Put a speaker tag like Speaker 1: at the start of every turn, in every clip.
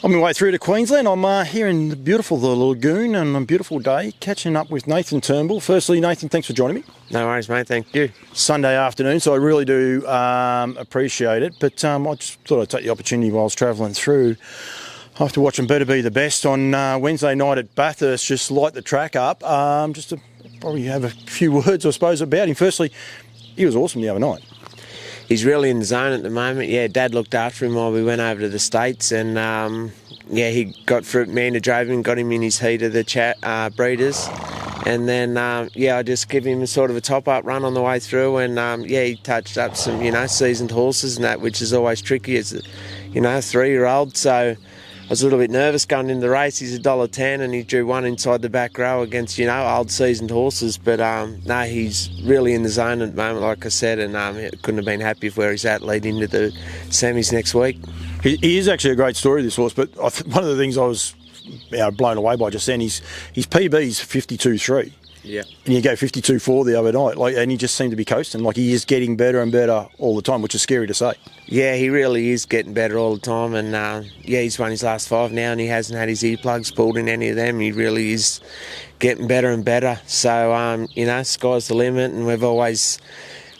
Speaker 1: On my way through to Queensland, I'm here in the beautiful the Lagoon on a beautiful day, catching up with Nathan Turnbull. Firstly, Nathan, thanks for joining me.
Speaker 2: No worries, mate. Thank you.
Speaker 1: Sunday afternoon, so I really do appreciate it. But I just thought I'd take the opportunity while I was travelling through, after watching Better Be the Best on Wednesday night at Bathurst, just light the track up. Just to probably have a few words, I suppose, about him. Firstly, he was awesome the other night.
Speaker 2: He's really in the zone at the moment. Yeah, Dad looked after him while we went over to the States, and he got through. Amanda drove him, got him in his heat of the breeders, and then I just give him sort of a top-up run on the way through, and he touched up some seasoned horses and that, which is always tricky as a 3-year-old. So I was a little bit nervous going into the race. He's $1.10 and he drew one inside the back row against, old seasoned horses. But he's really in the zone at the moment, like I said, and couldn't have been happy with where he's at leading into the semis next week.
Speaker 1: He is actually a great story, this horse, but one of the things I was blown away by just then, his PB's 52.3.
Speaker 2: Yeah.
Speaker 1: And you go 52.4 the other night, and he just seemed to be coasting. Like, he is getting better and better all the time, which is scary to say.
Speaker 2: Yeah, he really is getting better all the time, and he's won his last 5 now, and he hasn't had his earplugs pulled in any of them. He really is getting better and better. So, sky's the limit, and we've always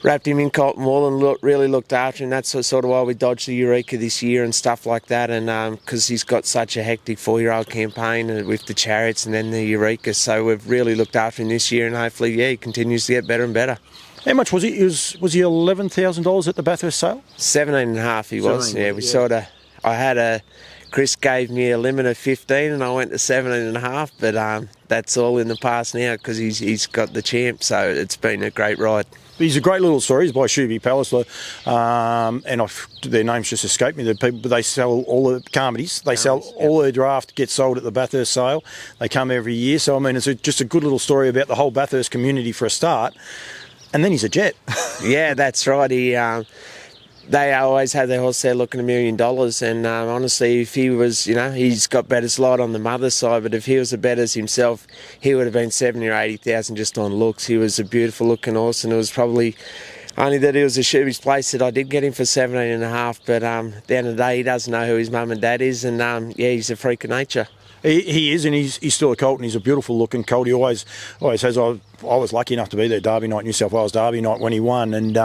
Speaker 2: wrapped him in cotton wool and really looked after him. That's sort of why we dodged the Eureka this year and stuff like that, and because he's got such a hectic 4-year-old campaign with the Chariots and then the Eureka. So we've really looked after him this year, and hopefully, he continues to get better and better.
Speaker 1: How much was he? Was he $11,000 at the Bathurst sale?
Speaker 2: 17.5 he was. Yeah, Chris gave me a limit of 15 and I went to 17.5, but that's all in the past now because he's got the champ, so it's been a great ride.
Speaker 1: He's a great little story. He's by Shuby Palace, and their names just escaped me. The people, but they sell all the Carmodies. They sell all their draft gets sold at the Bathurst sale. They come every year. So I mean, it's just a good little story about the whole Bathurst community for a start. And then he's a jet.
Speaker 2: Yeah, that's right. They always had their horse there looking $1 million, and honestly, if he was, he's got Bettor's Light on the mother's side, but if he was a Bettor's himself, he would have been 70 or 80,000 just on looks. He was a beautiful looking horse, and it was probably only that he was a Shuby's place that I did get him for 17.5. But at the end of the day, he doesn't know who his mum and dad is, and he's a freak of nature.
Speaker 1: He is, and he's still a colt, and he's a beautiful looking colt. He always has. I was lucky enough to be there Derby night, New South Wales Derby night, when he won, and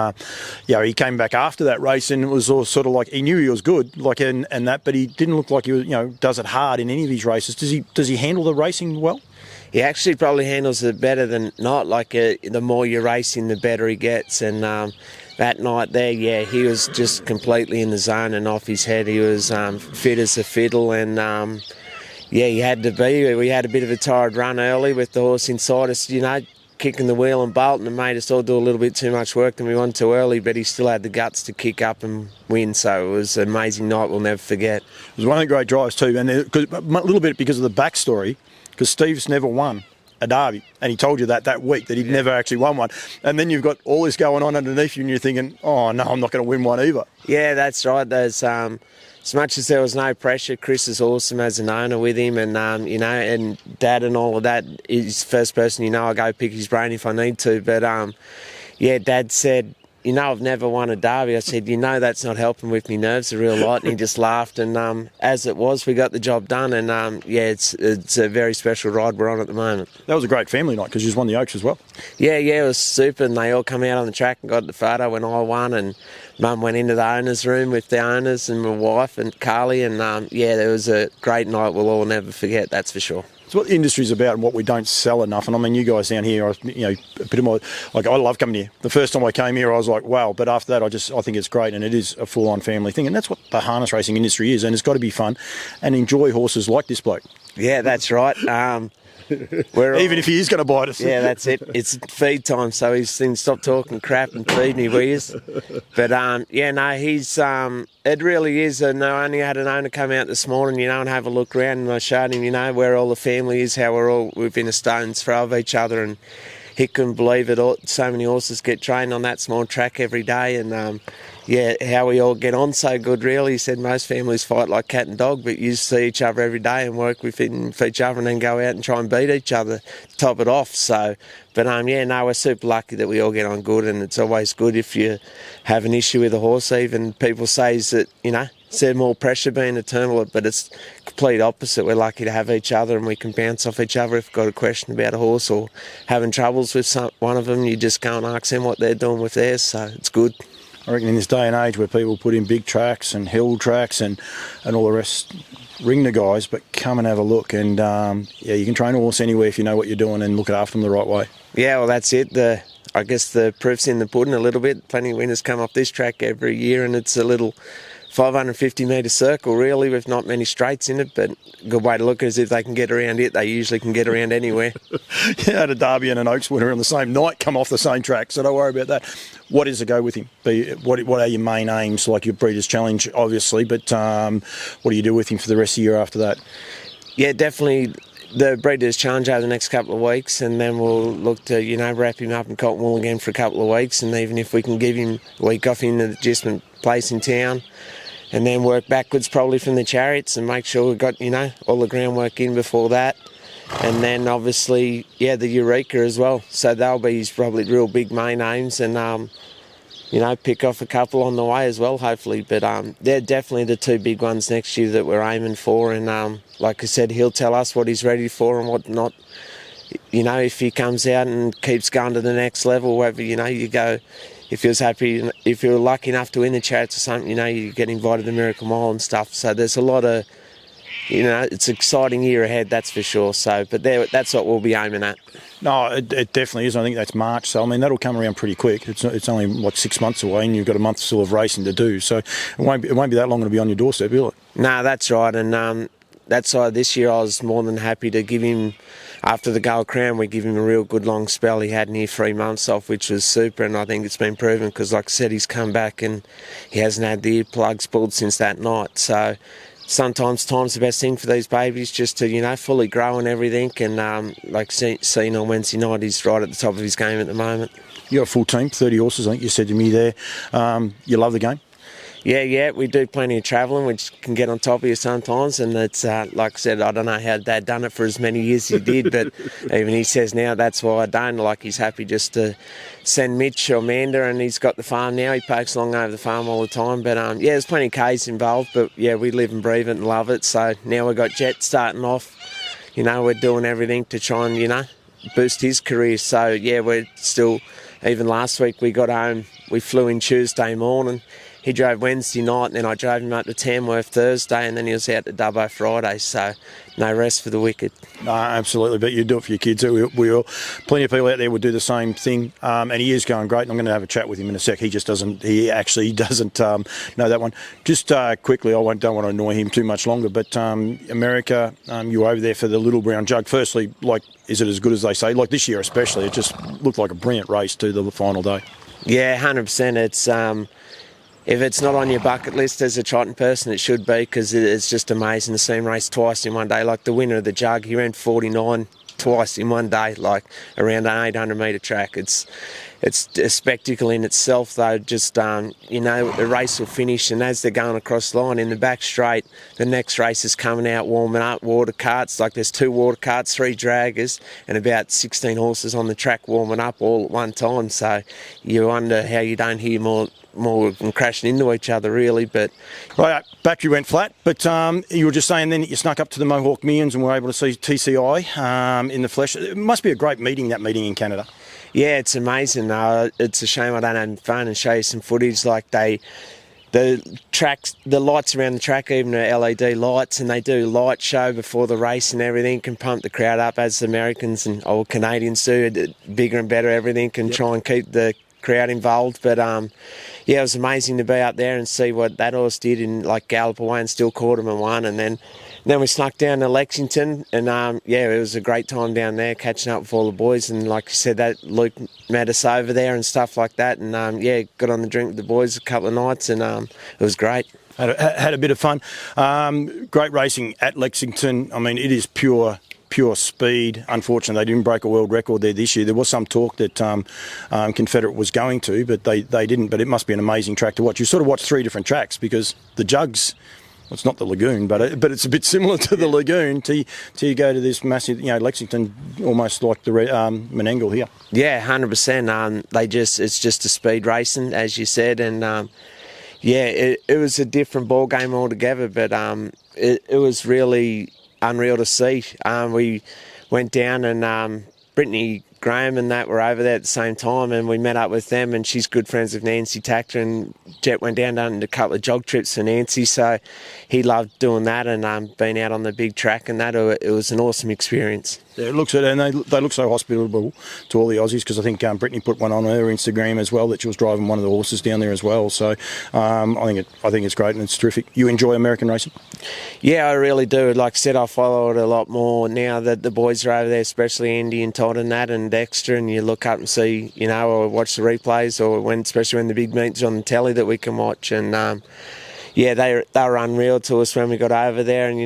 Speaker 1: he came back after that race, and it was all sort of like he knew he was good, and that, but he didn't look like he was, does it hard in any of his races. Does he handle the racing well?
Speaker 2: He actually probably handles it better than not. Like the more you race him, the better he gets, and that night there, he was just completely in the zone and off his head. He was fit as a fiddle, and he had to be. We had a bit of a tired run early with the horse inside us, kicking the wheel and bolting, and made us all do a little bit too much work than we wanted too early, but he still had the guts to kick up and win, so it was an amazing night we'll never forget.
Speaker 1: It was one of the great drives too, and a little bit because of the backstory, because Steve's never won a Derby, and he told you that week that he'd never actually won one, and then you've got all this going on underneath you and you're thinking, oh no, I'm not going to win one either. Yeah,
Speaker 2: that's right. There's as much as there was no pressure, Chris is awesome as an owner with him, and and Dad and all of that. He's the first person I go pick his brain if I need to. But Dad said, I've never won a Derby. I said, that's not helping with me nerves a real lot. And he just laughed, and as it was, we got the job done. And it's a very special ride we're on at the moment.
Speaker 1: That was a great family night because you just won the Oaks as well.
Speaker 2: Yeah, it was super, and they all come out on the track and got the photo when I won, and Mum went into the owner's room with the owners and my wife and Carly, and there was a great night we'll all never forget, that's for sure.
Speaker 1: It's what the industry's about and what we don't sell enough. And I mean, you guys down here, a bit of I love coming here. The first time I came here, I was like, wow. But after that, I think it's great, and it is a full-on family thing. And that's what the harness racing industry is. And it's got to be fun and enjoy horses like this bloke.
Speaker 2: Yeah, that's right.
Speaker 1: Even if he is going to bite us.
Speaker 2: Yeah, that's it. It's feed time, so he's saying, stop talking crap and feed me, will you? But, he's... it really is. And I only had an owner come out this morning, and have a look around, and I showed him, where all the family is, how we're all within a stone's throw of each other, and he couldn't believe it. So many horses get trained on that small track every day, and how we all get on so good, really. He said most families fight like cat and dog, but you see each other every day and work with each other and then go out and try and beat each other to top it off. So, but we're super lucky that we all get on good, and it's always good if you have an issue with a horse. Even people say that, said more pressure being a Turnbull, but it's complete opposite. We're lucky to have each other and we can bounce off each other if we've got a question about a horse or having troubles with one of them. You just go and ask them what they're doing with theirs, so it's good.
Speaker 1: I reckon in this day and age where people put in big tracks and hill tracks and all the rest, ring the guys, but come and have a look. And you can train a horse anywhere if you know what you're doing and look after them the right way.
Speaker 2: Yeah, well, that's it. I guess the proof's in the pudding a little bit. Plenty of winners come off this track every year, and it's a little 550 metre circle really with not many straights in it, but a good way to look at it is if they can get around it, they usually can get around anywhere.
Speaker 1: You had a Derby and an Oaks winner on the same night come off the same track, so don't worry about that. What is the go with him? What are your main aims, like your Breeders' Challenge obviously, but what do you do with him for the rest of the year after that?
Speaker 2: Yeah, definitely the Breeders' Challenge over the next couple of weeks, and then we'll look to, wrap him up in cotton wool again for a couple of weeks, and even if we can give him a week off in the adjustment place in town, and then work backwards probably from the chariots and make sure we've got, all the groundwork in before that. And then obviously, the Eureka as well. So they'll be his probably real big main aims, and, pick off a couple on the way as well, hopefully. But they're definitely the two big ones next year that we're aiming for. And like I said, he'll tell us what he's ready for and what not. If he comes out and keeps going to the next level, wherever, you go. If he was happy, if you were lucky enough to win the chariots or something, you get invited to Miracle Mile and stuff. So there's a lot of, it's an exciting year ahead, that's for sure. So, but that's what we'll be aiming at.
Speaker 1: No, it definitely is. I think that's March. So, I mean, that'll come around pretty quick. It's only, 6 months away and you've got a month still of racing to do. So it won't be that long to be on your doorstep, will it?
Speaker 2: No, that's right. And that's why this year I was more than happy to give him, after the Gold Crown, we give him a real good long spell. He had near 3 months off, which was super, and I think it's been proven because, like I said, he's come back and he hasn't had the earplugs pulled since that night. So sometimes time's the best thing for these babies, just to, fully grow and everything. And like seen on Wednesday night, he's right at the top of his game at the moment.
Speaker 1: You got a full team, 30 horses, I think you said to me there. You love the game?
Speaker 2: Yeah, we do plenty of travelling, which can get on top of you sometimes, and it's, like I said, I don't know how Dad done it for as many years as he did, but even he says now that's why I don't, like he's happy just to send Mitch or Amanda, and he's got the farm now, he pokes along over the farm all the time, but there's plenty of K's involved, but we live and breathe it and love it, so now we've got Jet starting off, we're doing everything to try and, boost his career, so we're still, even last week we got home, we flew in Tuesday morning. He drove Wednesday night, and then I drove him up to Tamworth Thursday, and then he was out to Dubbo Friday, so no rest for the wicked. No,
Speaker 1: absolutely, but you do it for your kids. We all, plenty of people out there would do the same thing, and he is going great, and I'm going to have a chat with him in a sec. He actually doesn't know that one. Just quickly, don't want to annoy him too much longer, but America, you were over there for the Little Brown Jug. Firstly, is it as good as they say? Like this year especially, it just looked like a brilliant race to the final day.
Speaker 2: Yeah, 100%. It's... If it's not on your bucket list as a trotting person, it should be, because it's just amazing to see him race twice in one day. Like the winner of the Jug, he ran 49 twice in one day, like around an 800 metre track. It's a spectacle in itself, though. Just, the race will finish, and as they're going across the line in the back straight, the next race is coming out, warming up, water carts. Like there's 2 water carts, 3 draggers, and about 16 horses on the track warming up all at one time. So you wonder how you don't hear more than crashing into each other, really. But
Speaker 1: right, battery went flat, but you were just saying then that you snuck up to the Mohawk Millions and were able to see TCI in the flesh. It must be a great meeting, that meeting in Canada.
Speaker 2: Yeah, it's amazing. It's a shame I don't have my phone and show you some footage. Like the lights around the track, even the LED lights, and they do light show before the race and everything, can pump the crowd up as the Americans and old Canadians do, bigger and better everything, can try and keep the crowd involved. But it was amazing to be up there and see what that horse did and gallop away and still caught him and won. And then we snuck down to Lexington, and it was a great time down there catching up with all the boys. And like you said, that Luke met us over there and stuff like that. And got on the drink with the boys a couple of nights, and it was great.
Speaker 1: Had a bit of fun. Great racing at Lexington. I mean, it is pure speed. Unfortunately, they didn't break a world record there this year. There was some talk that Confederate was going to, but they didn't. But it must be an amazing track to watch. You sort of watch 3 different tracks, because the Jugs, well, it's not the Lagoon, but it's a bit similar to the Lagoon. Till you go to this massive, Lexington, almost like the Menangle here.
Speaker 2: Yeah, 100%. It's just a speed racing, as you said, and Yeah, it was a different ball game altogether, but it was really unreal to see. We went down and Brittany Graham and that were over there at the same time, and we met up with them, and she's good friends with Nancy Tactor, and Jet went down a couple of jog trips for Nancy, so he loved doing that and being out on the big track and that. It was an awesome experience.
Speaker 1: Yeah, it looks it, and they look so hospitable to all the Aussies, because I think Brittany put one on her Instagram as well that she was driving one of the horses down there as well. So I think it's great and it's terrific. You enjoy American racing?
Speaker 2: Yeah, I really do. Like I said, I follow it a lot more now that the boys are over there, especially Andy and Todd and that, and Dexter, and you look up and see, or watch the replays, or especially when the big meets on the telly that we can watch. And yeah, they were unreal to us when we got over there, and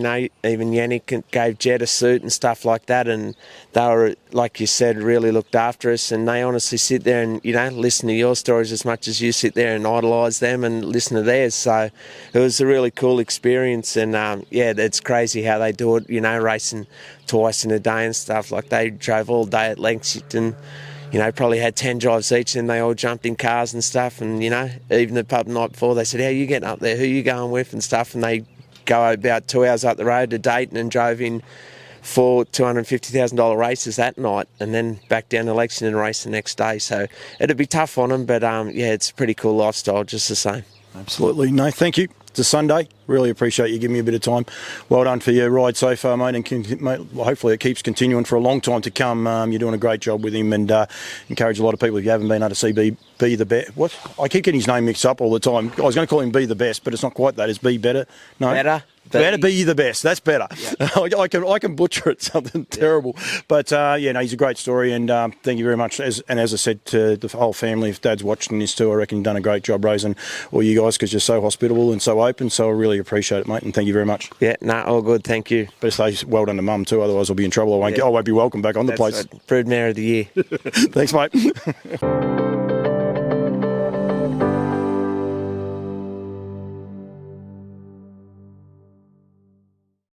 Speaker 2: even Yannick gave Jet a suit and stuff like that, and they were, like you said, really looked after us, and they honestly sit there and listen to your stories as much as you sit there and idolise them and listen to theirs. So it was a really cool experience, and yeah, it's crazy how they do it, racing twice in a day and stuff. Like, they drove all day at Lexington. Probably had 10 drives each, and they all jumped in cars and stuff. And, even the pub the night before, they said, how are you getting up there? Who are you going with? And stuff. And they go about 2 hours up the road to Dayton and drove in 4 $250,000 races that night, and then back down to Lexington and race the next day. So it'd be tough on them, but yeah, it's a pretty cool lifestyle just the same.
Speaker 1: Absolutely. No, thank you. It's a Sunday. Really appreciate you giving me a bit of time. Well done for your ride so far, mate, and mate, hopefully it keeps continuing for a long time to come. You're doing a great job with him, and encourage a lot of people, if you haven't been able to see be the best. What? I keep getting his name mixed up all the time. I was going to call him Be the Best, but it's not quite that. It's Be Better. No. Better be the best. That's better. Yep. I can butcher it, something terrible. But he's a great story, and thank you very much. As I said to the whole family, if Dad's watching this too, I reckon you've done a great job raising all you guys, because you're so hospitable and so open. So I really appreciate it, mate, and thank you very much.
Speaker 2: Yeah, all good. Thank you.
Speaker 1: Better say well done to Mum too, otherwise I'll be in trouble. I won't be welcome back on the place.
Speaker 2: Broodmare of the Year.
Speaker 1: Thanks, mate.